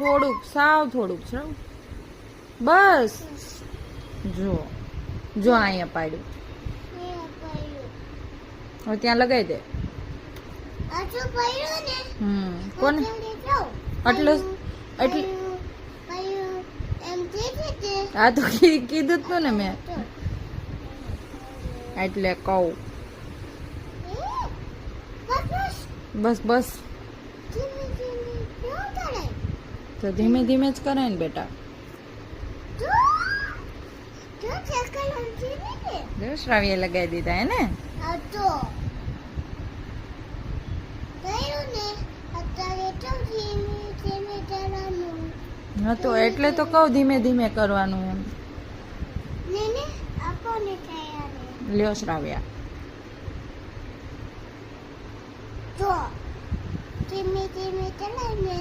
થોડુંક, સાવ થોડુંક છે. બસ જો જો અહીંયા પાડ્યું. હવે ત્યાં લગાવી દે. કોને એટલે એટલે આ તો કીધું જ તું ને મેં, એટલે કહું. બસ બસ તો ધીમે ધીમે જ કરે ને બેટા. શ્રાવ્ય લગાવી દીધા હે ને. હા તો એટલે તો કહું ધીમે ધીમે કરવાનું એમ. લ્યો શ્રાવ્યા. ધીમે ધીમે ચલાવીને